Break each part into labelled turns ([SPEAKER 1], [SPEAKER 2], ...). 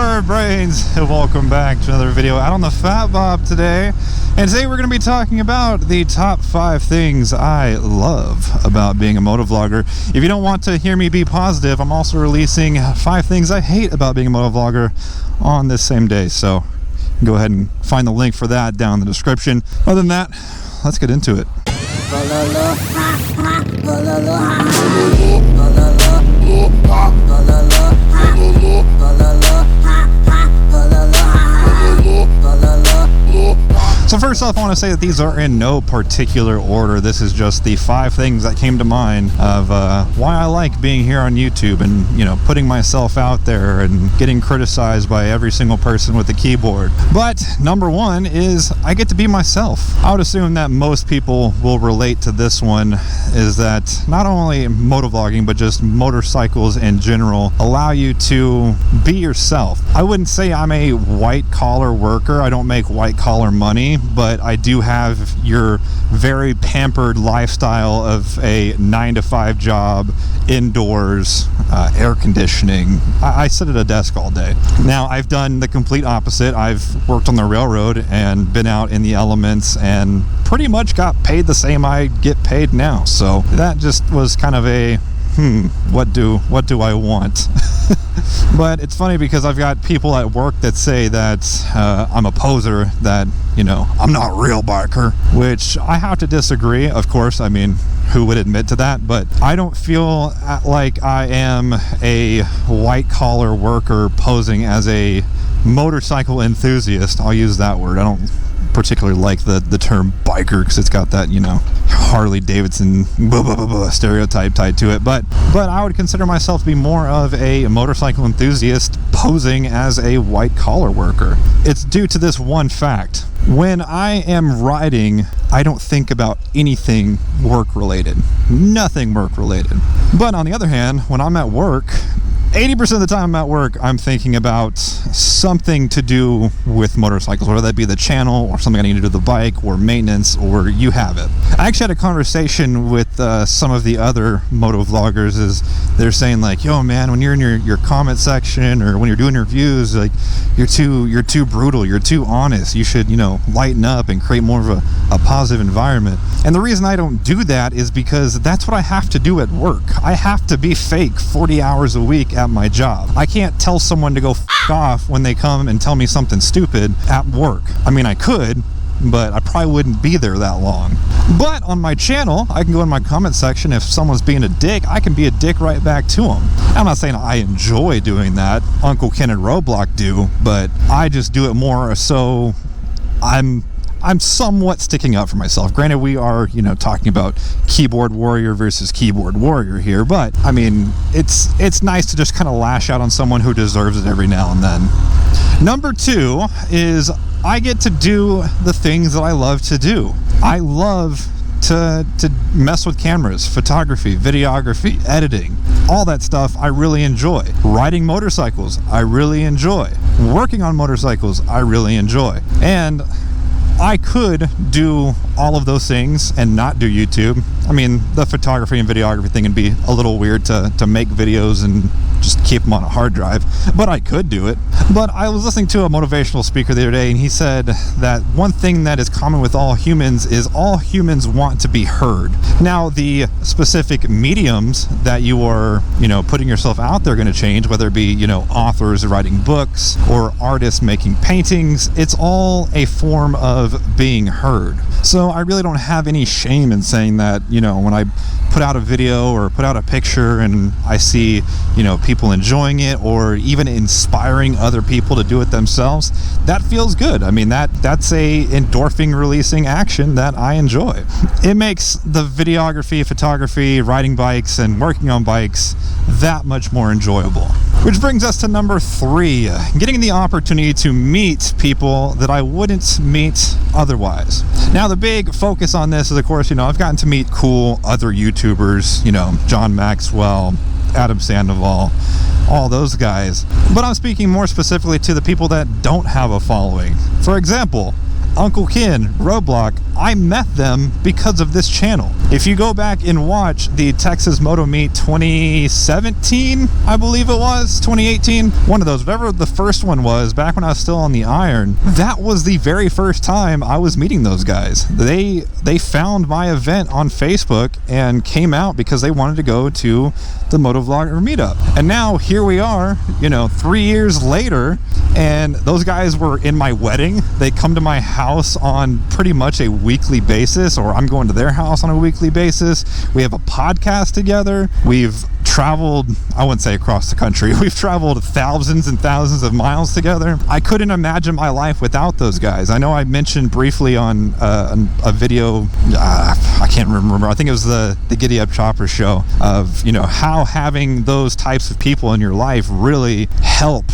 [SPEAKER 1] bird brains, welcome back to another video out on the Fat Bob today. And today we're going to be talking about the top 5 things I love about being a motovlogger. If you don't want to hear me be positive, I'm also releasing 5 things I hate about being a motovlogger on this same day, so go ahead and find the link for that down in the description. Other than that, let's get into it. So first off, I want to say that these are in no particular order. This is just the 5 things that came to mind of why I like being here on YouTube and, you know, putting myself out there and getting criticized by every single person with a keyboard. But number 1 is I get to be myself. I would assume that most people will relate to this one, is that not only motovlogging, but just motorcycles in general allow you to be yourself. I wouldn't say I'm a white collar worker. I don't make white collar money, but I do have your very pampered lifestyle of a 9-to-5 job, indoors, air conditioning. I sit at a desk all day. Now, I've done the complete opposite. I've worked on the railroad and been out in the elements and pretty much got paid the same I get paid now. So that just was kind of a what do I want? But it's funny because I've got people at work that say that I'm a poser, that, you know, I'm not a real biker, which I have to disagree. Of course, I mean, who would admit to that? But I don't feel like I am a white collar worker posing as a motorcycle enthusiast. I'll use that word. I don't particularly like the term biker because it's got that, you know, Harley-Davidson stereotype tied to it, but I would consider myself to be more of a motorcycle enthusiast posing as a white collar worker. It's due to this one fact: when I am riding, I don't think about anything work related, nothing work related. But on the other hand, when I'm at work, 80% of the time I'm at work, I'm thinking about something to do with motorcycles, whether that be the channel or something I need to do with the bike or maintenance, or you have it. I actually had a conversation with some of the other motovloggers. Is they're saying like, yo man, when you're in your comment section or when you're doing your reviews, like you're too brutal, you're too honest, you should, you know, lighten up and create more of a positive environment. And the reason I don't do that is because that's what I have to do at work. I have to be fake 40 hours a week at my job. I can't tell someone to go f off when they come and tell me something stupid at work. I mean, I could, but I probably wouldn't be there that long. But on my channel, I can go in my comment section. If someone's being a dick, I can be a dick right back to them. I'm not saying I enjoy doing that. Uncle Ken and Roblox do, but I just do it more so I'm somewhat sticking up for myself. Granted, we are, you know, talking about keyboard warrior versus keyboard warrior here, but I mean, it's nice to just kind of lash out on someone who deserves it every now and then. Number 2 is I get to do the things that I love to do. I love to mess with cameras, photography, videography, editing, all that stuff I really enjoy. Riding motorcycles, I really enjoy. Working on motorcycles, I really enjoy. And I could do all of those things and not do YouTube. I mean, the photography and videography thing would be a little weird to make videos and just keep them on a hard drive, but I could do it. But I was listening to a motivational speaker the other day, and he said that one thing that is common with all humans is all humans want to be heard. Now, the specific mediums that you are, you know, putting yourself out there are going to change, whether it be, you know, authors writing books or artists making paintings. It's all a form of being heard. So I really don't have any shame in saying that, you know, when I put out a video or put out a picture and I see, you know, people enjoying it or even inspiring other people to do it themselves, that feels good. I mean, that's a endorphin releasing action that I enjoy. It makes the videography, photography, riding bikes and working on bikes that much more enjoyable. Which brings us to number 3, getting the opportunity to meet people that I wouldn't meet otherwise. Now, the big focus on this is, of course, you know, I've gotten to meet cool other YouTubers, you know, John Maxwell, Adam Sandoval, all those guys. But I'm speaking more specifically to the people that don't have a following. For example, Uncle Ken, Roadblock, I met them because of this channel. If you go back and watch the Texas Moto Meet 2017, I believe it was, 2018, one of those, whatever the first one was, back when I was still on the iron, that was the very first time I was meeting those guys. They found my event on Facebook and came out because they wanted to go to the Motovlogger meetup. And now here we are, 3 years later, and those guys were in my wedding. They come to my house on pretty much a weekly basis, or I'm going to their house on a weekly basis. We have a podcast together. We've traveled, I wouldn't say across the country, we've traveled thousands and thousands of miles together. I couldn't imagine my life without those guys. I know I mentioned briefly on a video, I can't remember, I think it was the Giddy Up Chopper show, of how having those types of people in your life really help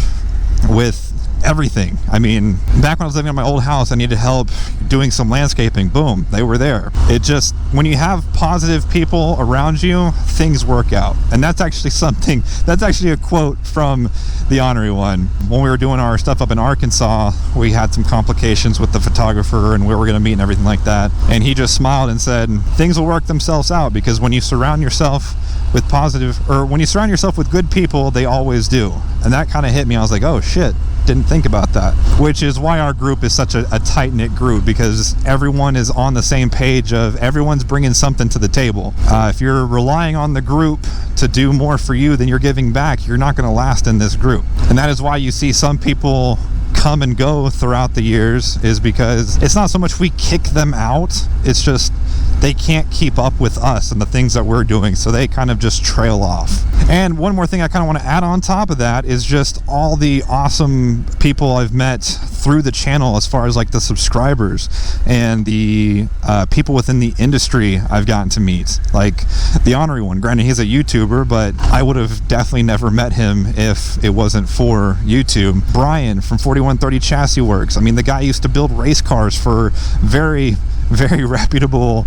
[SPEAKER 1] with everything. I mean, back when I was living in my old house, I needed help doing some landscaping. Boom, they were there. It just, when you have positive people around you, things work out. And that's actually a quote from the Honorary One. When we were doing our stuff up in Arkansas, we had some complications with the photographer and where we're going to meet and everything like that. And he just smiled and said, things will work themselves out, because when you surround yourself with when you surround yourself with good people, they always do. And that kind of hit me. I was like, oh shit, didn't think about that. Which is why our group is such a tight-knit group, because everyone is on the same page of everyone's bringing something to the table. If you're relying on the group to do more for you than you're giving back, you're not going to last in this group. And that is why you see some people come and go throughout the years, is because it's not so much we kick them out, it's just they can't keep up with us and the things that we're doing, so they kind of just trail off. And one more thing I kind of want to add on top of that is just all the awesome people I've met through the channel, as far as like the subscribers and the people within the industry I've gotten to meet. Like the Honorary One, granted he's a YouTuber, but I would have definitely never met him if it wasn't for YouTube. Brian from 4130 Chassis Works, I mean, the guy used to build race cars for very reputable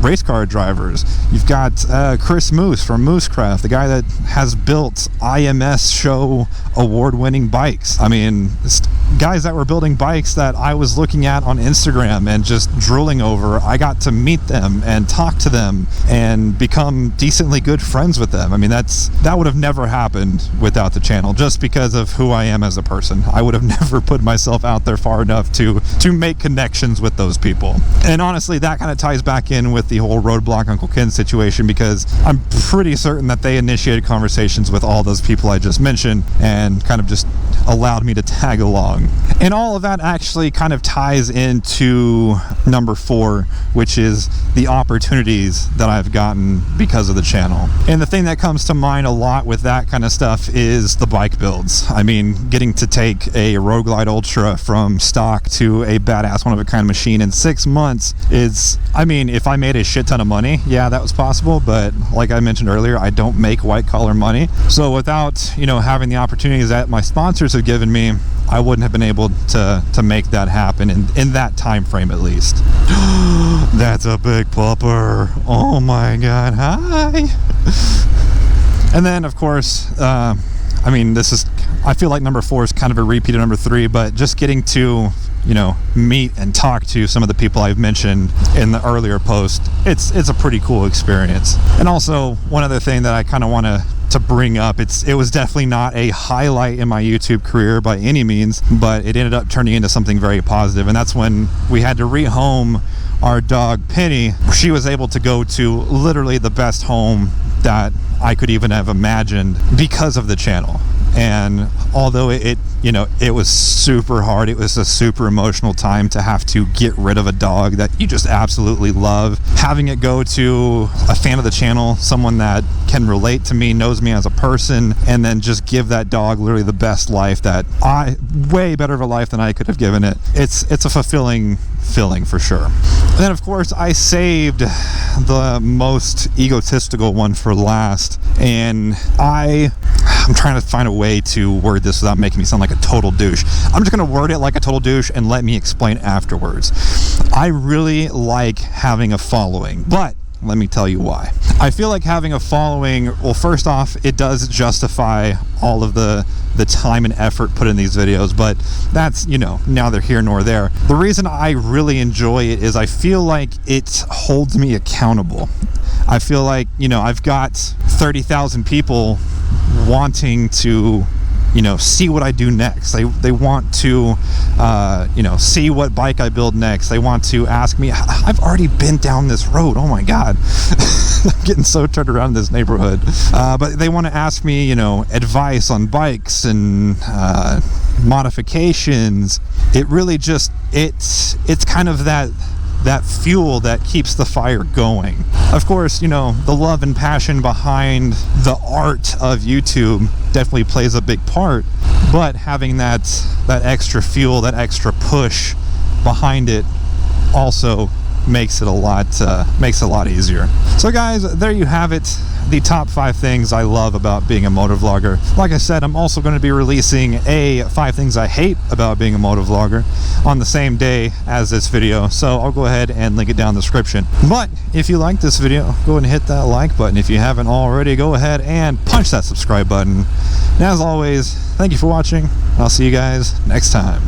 [SPEAKER 1] race car drivers. You've got Chris Moose from Moosecraft, the guy that has built IMS show award-winning bikes. I mean, guys that were building bikes that I was looking at on Instagram and just drooling over. I got to meet them and talk to them and become decently good friends with them. I mean, that would have never happened without the channel, just because of who I am as a person. I would have never put myself out there far enough to make connections with those people. And honestly, that kind of ties back in with the whole Roadblock Uncle Ken situation, because I'm pretty certain that they initiated conversations with all those people I just mentioned and kind of just allowed me to tag along. And all of that actually kind of ties into number 4, which is the opportunities that I've gotten because of the channel. And the thing that comes to mind a lot with that kind of stuff is the bike builds. I mean, getting to take a Road Glide Ultra from stock to a badass one-of-a-kind machine in 6 months is, I mean, if I made a shit ton of money, yeah, that was possible, but like I mentioned earlier, I don't make white-collar money. So without, having the opportunities that my sponsors have given me, I wouldn't have been able to make that happen in that time frame, at least. That's a big pupper. Oh my god, hi. And then of course, I mean, I feel like number 4 is kind of a repeat of number 3, but just getting to meet and talk to some of the people I've mentioned in the earlier post, it's a pretty cool experience. And also, one other thing that I kind of want to bring up, it was definitely not a highlight in my YouTube career by any means, but it ended up turning into something very positive, and that's when we had to rehome our dog Penny. She was able to go to literally the best home that I could even have imagined because of the channel. And although it was super hard, it was a super emotional time to have to get rid of a dog that you just absolutely love. Having it go to a fan of the channel, someone that can relate to me, knows me as a person, and then just give that dog literally the best life way better of a life than I could have given it. It's a fulfilling feeling for sure. And then of course I saved the most egotistical one for last, and I'm trying to find a way to word this without making me sound like a total douche. I'm just going to word it like a total douche and let me explain afterwards. I really like having a following, but let me tell you why. I feel like having a following, well, first off, it does justify all of the the time and effort put in these videos, but that's, you know, neither here nor there. The reason I really enjoy it is I feel like it holds me accountable. I feel like, you know, I've got 30,000 people wanting to, you know, see what I do next. They want to, you know, see what bike I build next. They want to ask me, I've already been down this road. Oh my God. I'm getting so turned around in this neighborhood. But they want to ask me, you know, advice on bikes and modifications. It really just, it's kind of that fuel that keeps the fire going. Of course, you know, the love and passion behind the art of YouTube definitely plays a big part, but having that extra fuel, that extra push behind it also makes it a lot easier. So guys, there you have it, the top 5 things I love about being a motovlogger. Like I said, I'm also going to be releasing 5 things I hate about being a motovlogger on the same day as this video, so I'll go ahead and link it down in the description. But if you like this video, go ahead and hit that like button. If you haven't already, go ahead and punch that subscribe button. And as always, thank you for watching. I'll see you guys next time.